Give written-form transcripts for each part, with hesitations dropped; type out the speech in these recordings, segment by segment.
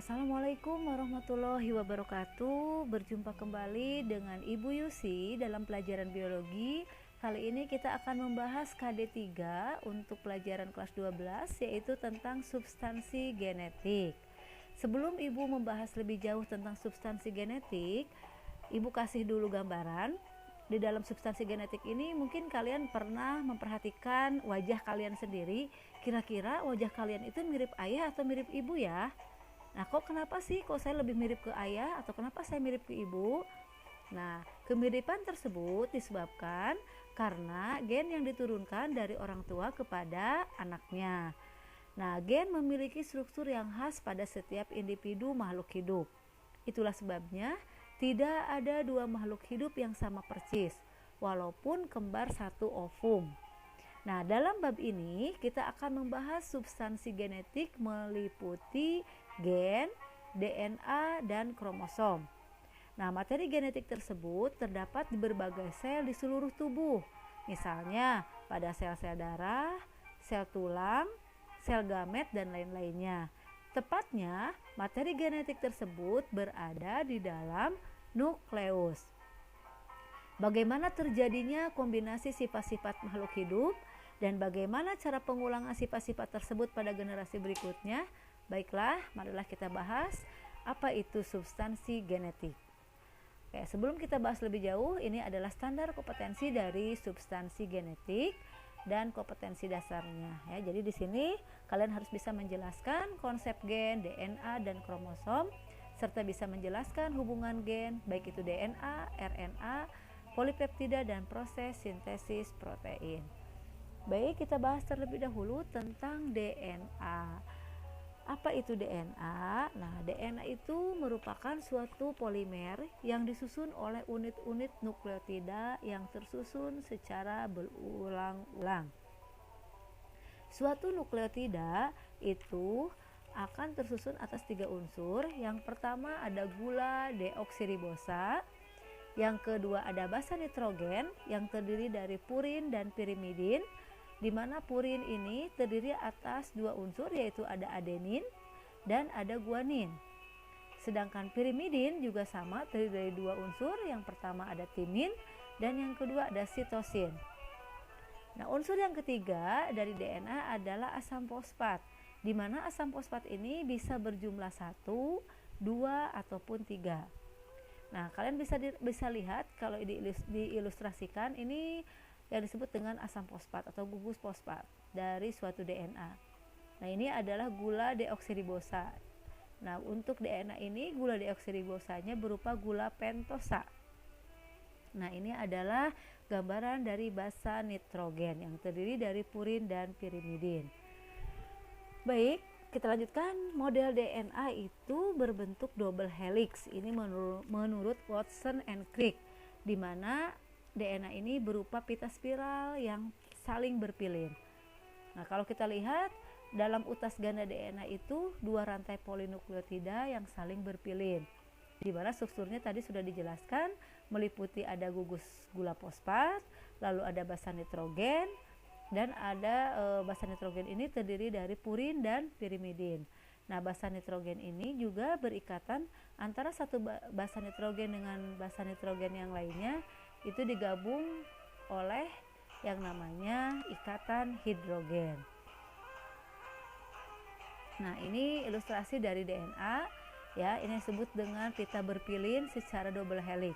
Assalamualaikum warahmatullahi wabarakatuh. Berjumpa kembali dengan Ibu Yusi dalam pelajaran biologi. Kali ini kita akan membahas KD3 untuk pelajaran kelas 12, yaitu tentang substansi genetik. Sebelum Ibu membahas lebih jauh tentang substansi genetik, Ibu kasih dulu gambaran. Di dalam substansi genetik ini mungkin kalian pernah memperhatikan wajah kalian sendiri. Kira-kira wajah kalian itu mirip ayah atau mirip ibu ya? Nah, kenapa sih saya lebih mirip ke ayah atau kenapa saya mirip ke ibu? Nah, kemiripan tersebut disebabkan karena gen yang diturunkan dari orang tua kepada anaknya. Nah, gen memiliki struktur yang khas pada setiap individu makhluk hidup. Itulah sebabnya tidak ada dua makhluk hidup yang sama persis, walaupun kembar satu ovum. Nah, dalam bab ini kita akan membahas substansi genetik meliputi gen, DNA, dan kromosom. Nah, materi genetik tersebut terdapat di berbagai sel di seluruh tubuh. Misalnya pada sel-sel darah, sel tulang, sel gamet, dan lain-lainnya. Tepatnya, materi genetik tersebut berada di dalam nukleus. Bagaimana terjadinya kombinasi sifat-sifat makhluk hidup dan bagaimana cara pengulangan sifat-sifat tersebut pada generasi berikutnya? Baiklah, marilah kita bahas apa itu substansi genetik. Oke, sebelum kita bahas lebih jauh, ini adalah standar kompetensi dari substansi genetik dan kompetensi dasarnya ya. Jadi di sini kalian harus bisa menjelaskan konsep gen, DNA, dan kromosom serta bisa menjelaskan hubungan gen baik itu DNA, RNA, polipeptida, dan proses sintesis protein. Baik, kita bahas terlebih dahulu tentang DNA. Apa itu DNA? Nah, DNA itu merupakan suatu polimer yang disusun oleh unit-unit nukleotida yang tersusun secara berulang-ulang. Suatu nukleotida itu akan tersusun atas 3 unsur. Yang pertama ada gula deoksiribosa, yang kedua ada basa nitrogen yang terdiri dari purin dan pirimidin, di mana purin ini terdiri atas 2 unsur yaitu ada adenin dan ada guanin. Sedangkan pirimidin juga sama terdiri dari 2 unsur, yang pertama ada timin dan yang kedua ada sitosin. Nah, unsur yang ketiga dari DNA adalah asam fosfat, di mana asam fosfat ini bisa berjumlah 1, 2, ataupun 3. Nah, kalian bisa lihat kalau diilustrasikan ini yang disebut dengan asam fosfat atau gugus fosfat dari suatu DNA. Nah, ini adalah gula deoksiribosa. Nah, untuk DNA ini gula deoksiribosanya berupa gula pentosa. Nah, ini adalah gambaran dari basa nitrogen yang terdiri dari purin dan pirimidin. Baik, kita lanjutkan. Model DNA itu berbentuk double helix. Ini menurut Watson and Crick, di mana DNA ini berupa pita spiral yang saling berpilin. Nah, kalau kita lihat dalam utas ganda DNA itu 2 rantai polinukleotida yang saling berpilin, di mana strukturnya tadi sudah dijelaskan, meliputi ada gugus gula fosfat, lalu ada basa nitrogen, dan ada basa nitrogen ini terdiri dari purin dan pirimidin. Nah, basa nitrogen ini juga berikatan antara satu basa nitrogen dengan basa nitrogen yang lainnya, itu digabung oleh yang namanya ikatan hidrogen. Nah, ini ilustrasi dari DNA ya, ini disebut dengan pita berpilin secara double helix.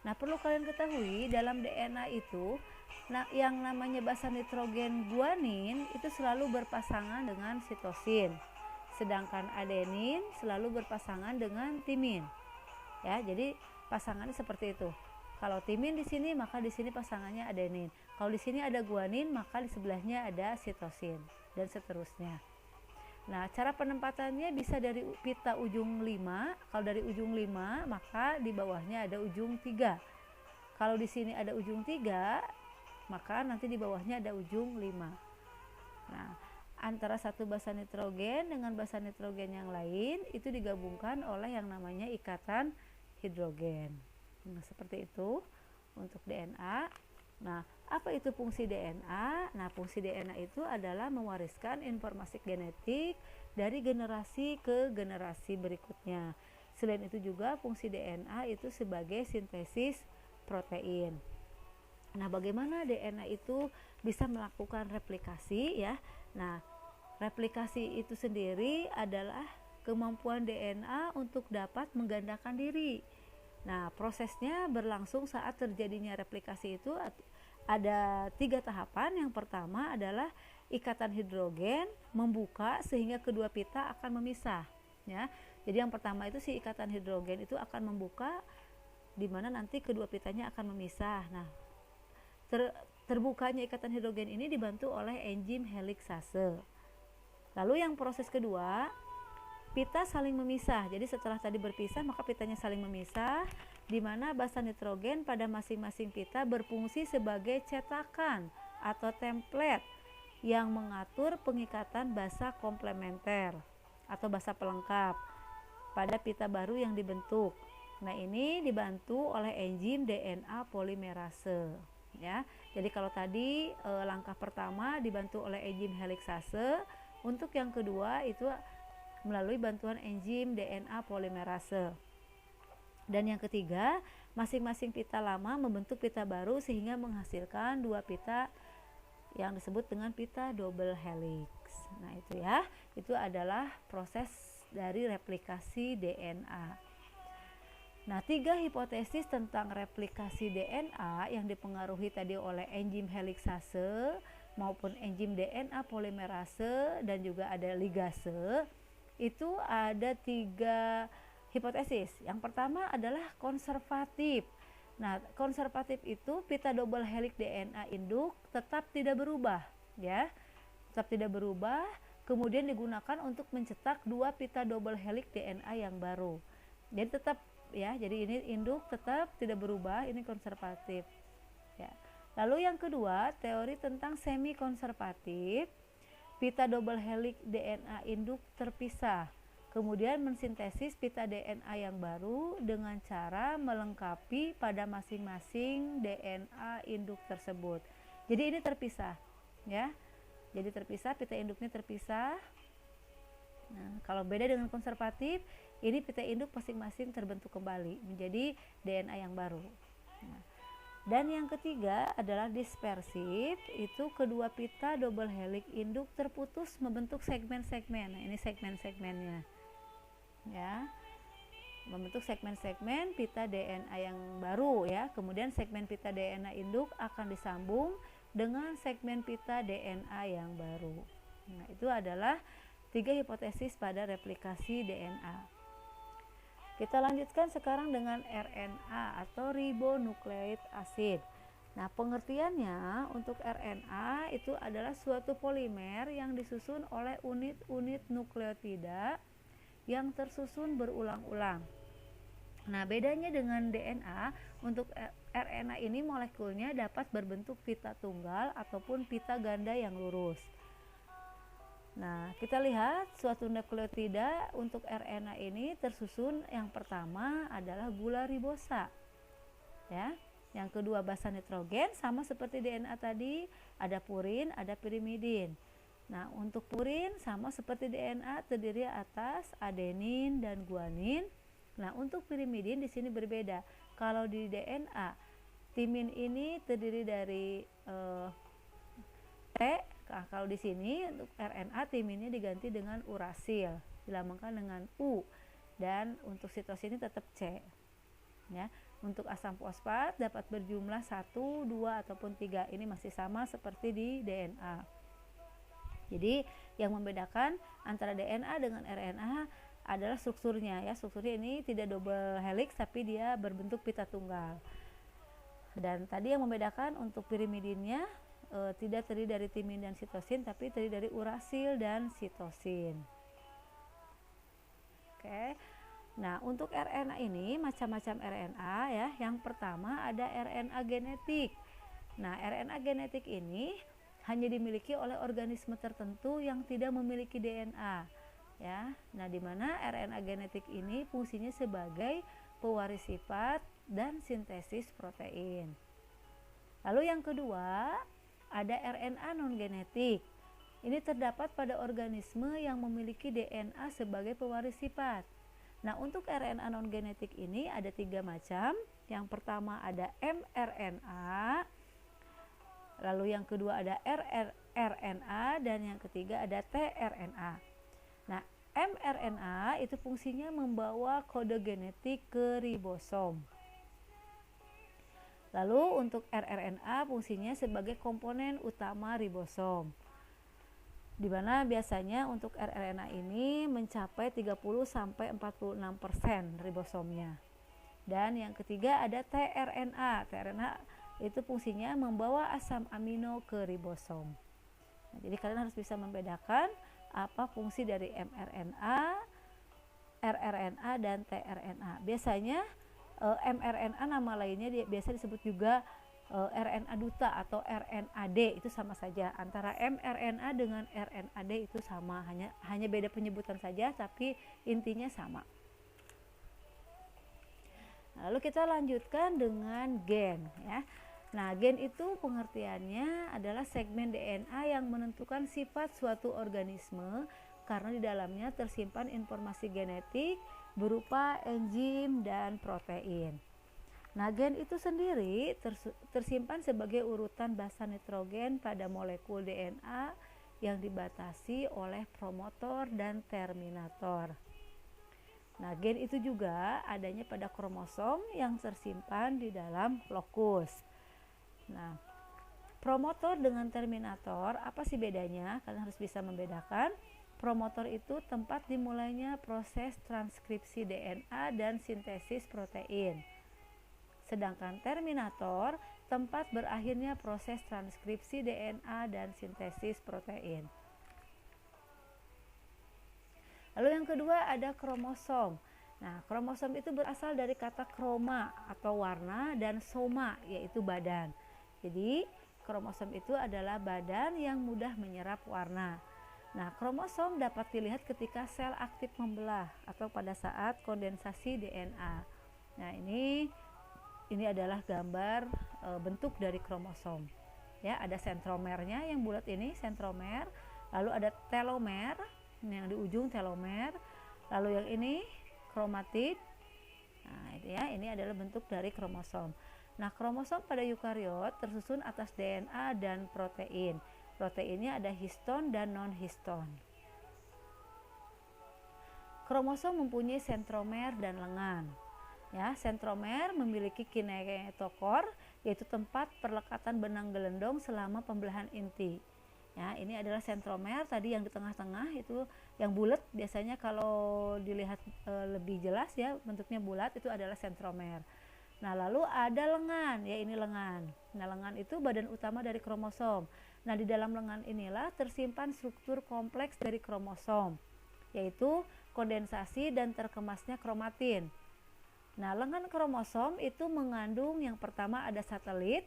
Nah, perlu kalian ketahui dalam DNA itu yang namanya basa nitrogen guanin itu selalu berpasangan dengan sitosin, sedangkan adenin selalu berpasangan dengan timin. Ya, jadi pasangannya seperti itu. Kalau timin di sini, maka di sini pasangannya adenin. Kalau di sini ada guanin, maka di sebelahnya ada sitosin, dan seterusnya. Nah, cara penempatannya bisa dari pita ujung 5. Kalau dari ujung 5, maka di bawahnya ada ujung 3. Kalau di sini ada ujung 3, maka nanti di bawahnya ada ujung 5. Nah, antara satu basa nitrogen dengan basa nitrogen yang lain itu digabungkan oleh yang namanya ikatan hidrogen. Nah, seperti itu untuk DNA. Nah, Apa itu fungsi DNA? Nah, fungsi DNA itu adalah mewariskan informasi genetik dari generasi ke generasi berikutnya. Selain itu juga fungsi DNA itu sebagai sintesis protein. Nah, bagaimana DNA itu bisa melakukan replikasi ya? Nah, replikasi itu sendiri adalah kemampuan DNA untuk dapat menggandakan diri. Nah, prosesnya berlangsung saat terjadinya replikasi itu ada 3 tahapan. Yang pertama adalah ikatan hidrogen membuka sehingga kedua pita akan memisah. Ya, jadi yang pertama itu si ikatan hidrogen itu akan membuka, di mana nanti kedua pitanya akan memisah. Nah, terbukanya ikatan hidrogen ini dibantu oleh enzim heliksase. Lalu yang proses kedua, pita saling memisah. Jadi setelah tadi berpisah, maka pitanya saling memisah, di mana basa nitrogen pada masing-masing pita berfungsi sebagai cetakan atau template yang mengatur pengikatan basa komplementer atau basa pelengkap pada pita baru yang dibentuk. Nah, ini dibantu oleh enzim DNA polimerase. Ya, jadi kalau tadi langkah pertama dibantu oleh enzim heliksase, untuk yang kedua itu melalui bantuan enzim DNA polimerase. Dan yang ketiga, masing-masing pita lama membentuk pita baru sehingga menghasilkan 2 pita yang disebut dengan pita double helix. Nah, itu ya, itu adalah proses dari replikasi DNA. Nah, 3 hipotesis tentang replikasi DNA yang dipengaruhi tadi oleh enzim heliksase maupun enzim DNA polimerase dan juga ada ligase, itu ada 3 hipotesis. Yang pertama adalah konservatif. Nah, konservatif itu pita double helix DNA induk tetap tidak berubah, ya. Tetap tidak berubah, kemudian digunakan untuk mencetak 2 pita double helix DNA yang baru. Jadi tetap ya, jadi ini induk tetap tidak berubah, ini konservatif. Ya. Lalu yang kedua, teori tentang semi konservatif, pita double helix DNA induk terpisah, kemudian mensintesis pita DNA yang baru dengan cara melengkapi pada masing-masing DNA induk tersebut. Jadi ini terpisah, ya. Jadi terpisah, pita induknya terpisah. Nah, kalau beda dengan konservatif, ini pita induk masing-masing terbentuk kembali menjadi DNA yang baru. Nah, dan yang ketiga adalah dispersif, itu kedua pita double helix induk terputus membentuk segmen-segmen. Nah, ini segmen-segmennya. Ya. Membentuk segmen-segmen pita DNA yang baru ya. Kemudian segmen pita DNA induk akan disambung dengan segmen pita DNA yang baru. Nah, itu adalah 3 hipotesis pada replikasi DNA. Kita lanjutkan sekarang dengan RNA atau ribonucleic acid. Nah, pengertiannya untuk RNA itu adalah suatu polimer yang disusun oleh unit-unit nukleotida yang tersusun berulang-ulang. Nah, bedanya dengan DNA, untuk RNA ini molekulnya dapat berbentuk pita tunggal ataupun pita ganda yang lurus. Nah, kita lihat suatu nukleotida untuk RNA ini tersusun, yang pertama adalah gula ribosa. Ya. Yang kedua basa nitrogen, sama seperti DNA tadi, ada purin, ada pirimidin. Nah, untuk purin sama seperti DNA, terdiri atas adenin dan guanin. Nah, untuk pirimidin di sini berbeda. Kalau di DNA, timin ini terdiri dari T. Nah, kalau di sini untuk RNA timinnya diganti dengan urasil, dilambangkan dengan U, dan untuk sitosin ini tetap C. Ya, untuk asam fosfat dapat berjumlah 1, 2 ataupun 3. Ini masih sama seperti di DNA. Jadi yang membedakan antara DNA dengan RNA adalah strukturnya ya. Strukturnya ini tidak double helix tapi dia berbentuk pita tunggal. Dan tadi yang membedakan untuk pirimidinnya tidak terdiri dari timin dan sitosin, tapi terdiri dari urasil dan sitosin. Oke. Nah, untuk RNA ini macam-macam RNA ya. Yang pertama ada RNA genetik. Nah, RNA genetik ini hanya dimiliki oleh organisme tertentu yang tidak memiliki DNA. Ya. Nah, di mana RNA genetik ini fungsinya sebagai pewaris sifat dan sintesis protein. Lalu yang kedua, ada RNA non-genetik. Ini terdapat pada organisme yang memiliki DNA sebagai pewaris sifat. Nah, untuk RNA non-genetik ini ada 3 macam. Yang pertama ada mRNA, lalu yang kedua ada rRNA, dan yang ketiga ada tRNA. Nah, mRNA itu fungsinya membawa kode genetik ke ribosom. Lalu untuk rRNA fungsinya sebagai komponen utama ribosom, di mana biasanya untuk rRNA ini mencapai 30-46% ribosomnya. Dan yang ketiga ada tRNA. tRNA itu fungsinya membawa asam amino ke ribosom. Nah, jadi kalian harus bisa membedakan apa fungsi dari mRNA, rRNA, dan tRNA. Biasanya mRNA nama lainnya biasa disebut juga RNA duta atau RNAD, itu sama saja. Antara mRNA dengan RNAD itu sama, hanya beda penyebutan saja, tapi intinya sama. Lalu kita lanjutkan dengan gen, ya. Nah, gen itu pengertiannya adalah segmen DNA yang menentukan sifat suatu organisme karena di dalamnya tersimpan informasi genetik berupa enzim dan protein. Nah, gen itu sendiri tersimpan sebagai urutan basa nitrogen pada molekul DNA yang dibatasi oleh promotor dan terminator. Nah, gen itu juga adanya pada kromosom yang tersimpan di dalam lokus. Nah, promotor dengan terminator, apa sih bedanya? Kalian harus bisa membedakan. Promotor itu tempat dimulainya proses transkripsi DNA dan sintesis protein. Sedangkan terminator tempat berakhirnya proses transkripsi DNA dan sintesis protein. Lalu yang kedua ada kromosom. Nah, kromosom itu berasal dari kata kroma atau warna dan soma yaitu badan. Jadi, kromosom itu adalah badan yang mudah menyerap warna. Nah, kromosom dapat dilihat ketika sel aktif membelah atau pada saat kondensasi DNA. Nah, ini adalah gambar bentuk dari kromosom. Ya, ada sentromernya yang bulat ini sentromer, lalu ada telomer yang di ujung telomer, lalu yang ini kromatid. Nah, itu ya, ini adalah bentuk dari kromosom. Nah, kromosom pada eukariot tersusun atas DNA dan protein. Proteinnya ada histon dan non-histon. Kromosom mempunyai sentromer dan lengan. Ya, sentromer memiliki kinetokor, yaitu tempat perlekatan benang gelendong selama pembelahan inti. Ya, ini adalah sentromer tadi yang di tengah-tengah itu yang bulat, biasanya kalau dilihat lebih jelas ya bentuknya bulat, itu adalah sentromer. Nah, lalu ada lengan, ya ini lengan. Nah, lengan itu badan utama dari kromosom. Nah, di dalam lengan inilah tersimpan struktur kompleks dari kromosom, yaitu kondensasi dan terkemasnya kromatin. Nah, lengan kromosom itu mengandung yang pertama ada satelit,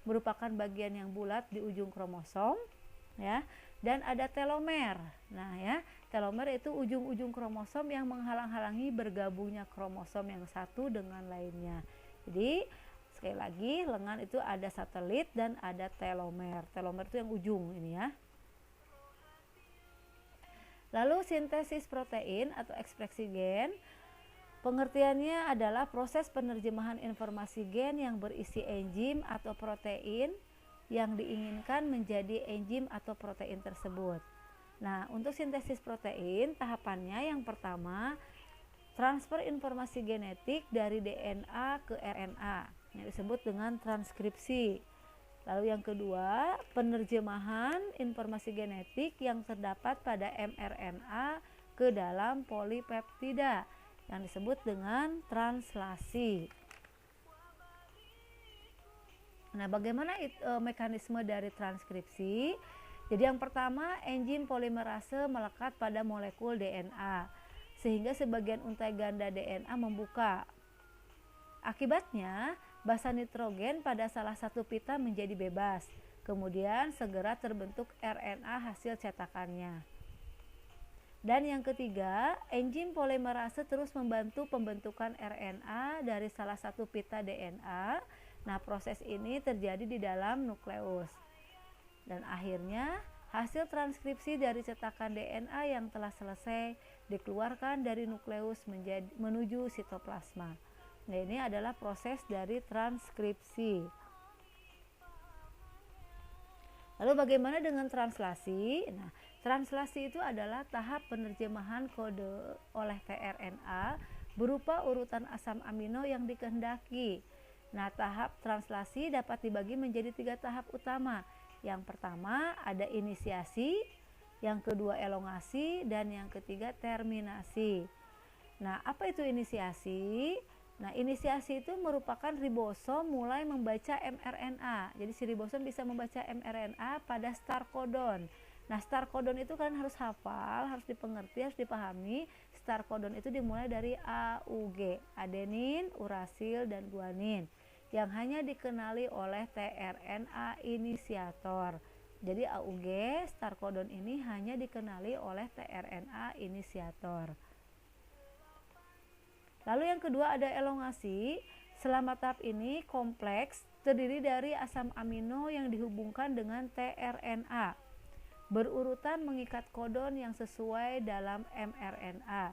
merupakan bagian yang bulat di ujung kromosom, ya, dan ada telomer. Nah, ya, telomer itu ujung-ujung kromosom yang menghalang-halangi bergabungnya kromosom yang satu dengan lainnya. Jadi sekali lagi, lengan itu ada satelit dan ada telomer. Telomer itu yang ujung ini ya. Lalu sintesis protein atau ekspresi gen, pengertiannya adalah proses penerjemahan informasi gen yang berisi enzim atau protein yang diinginkan menjadi enzim atau protein tersebut. Nah, untuk sintesis protein, tahapannya yang pertama, transfer informasi genetik dari DNA ke RNA yang disebut dengan transkripsi. Lalu yang kedua, penerjemahan informasi genetik yang terdapat pada mRNA ke dalam polipeptida yang disebut dengan translasi. Nah, bagaimana mekanisme dari transkripsi? Jadi yang pertama, enzim polimerase melekat pada molekul DNA sehingga sebagian untai ganda DNA membuka. Akibatnya, basa nitrogen pada salah satu pita menjadi bebas. Kemudian segera terbentuk RNA hasil cetakannya. Dan yang ketiga, enzim polimerase terus membantu pembentukan RNA dari salah satu pita DNA Nah, proses ini terjadi di dalam nukleus. Dan akhirnya hasil transkripsi dari cetakan DNA yang telah selesai dikeluarkan dari nukleus menuju sitoplasma. Nah, ini adalah proses dari transkripsi. Lalu bagaimana dengan translasi? Nah, translasi itu adalah tahap penerjemahan kode oleh tRNA berupa urutan asam amino yang dikehendaki. Nah, tahap translasi dapat dibagi menjadi 3 tahap utama. Yang pertama ada inisiasi, yang kedua elongasi, dan yang ketiga terminasi. Nah, apa itu inisiasi? Nah, inisiasi itu merupakan ribosom mulai membaca mRNA. Jadi si ribosom bisa membaca mRNA pada start codon. Nah, start codon itu kalian harus hafal, harus dipengerti, harus dipahami. Start codon itu dimulai dari AUG, adenin, urasil, dan guanin, yang hanya dikenali oleh tRNA inisiator. Jadi AUG, start codon ini hanya dikenali oleh tRNA inisiator. Lalu yang kedua ada elongasi. Selama tahap ini kompleks terdiri dari asam amino yang dihubungkan dengan tRNA, berurutan mengikat kodon yang sesuai dalam mRNA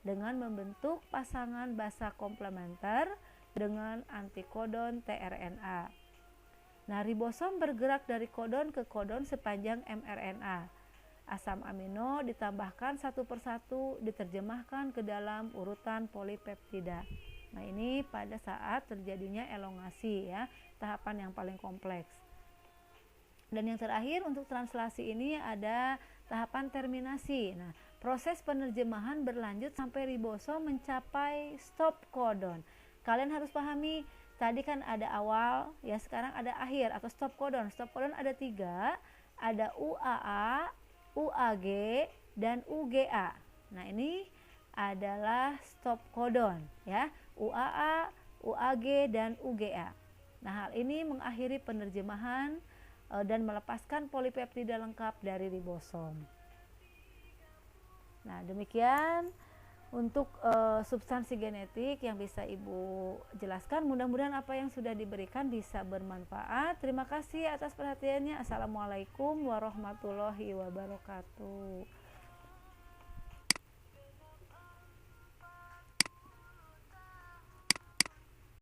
dengan membentuk pasangan basa komplementer dengan antikodon tRNA. Nah, ribosom bergerak dari kodon ke kodon sepanjang mRNA. Asam amino ditambahkan satu persatu, diterjemahkan ke dalam urutan polipeptida. Nah, ini pada saat terjadinya elongasi ya, tahapan yang paling kompleks. Dan yang terakhir untuk translasi ini ada tahapan terminasi. Nah, proses penerjemahan berlanjut sampai ribosom mencapai stop codon. Kalian harus pahami, tadi kan ada awal, ya sekarang ada akhir atau stop codon. Stop codon ada 3, ada UAA, UAG, dan UGA. Nah, ini adalah stop codon ya, UAA, UAG, dan UGA. Nah, hal ini mengakhiri penerjemahan dan melepaskan polipeptida lengkap dari ribosom. Nah, demikian untuk substansi genetik yang bisa Ibu jelaskan. Mudah-mudahan apa yang sudah diberikan bisa bermanfaat. Terima kasih atas perhatiannya. Assalamualaikum warahmatullahi wabarakatuh.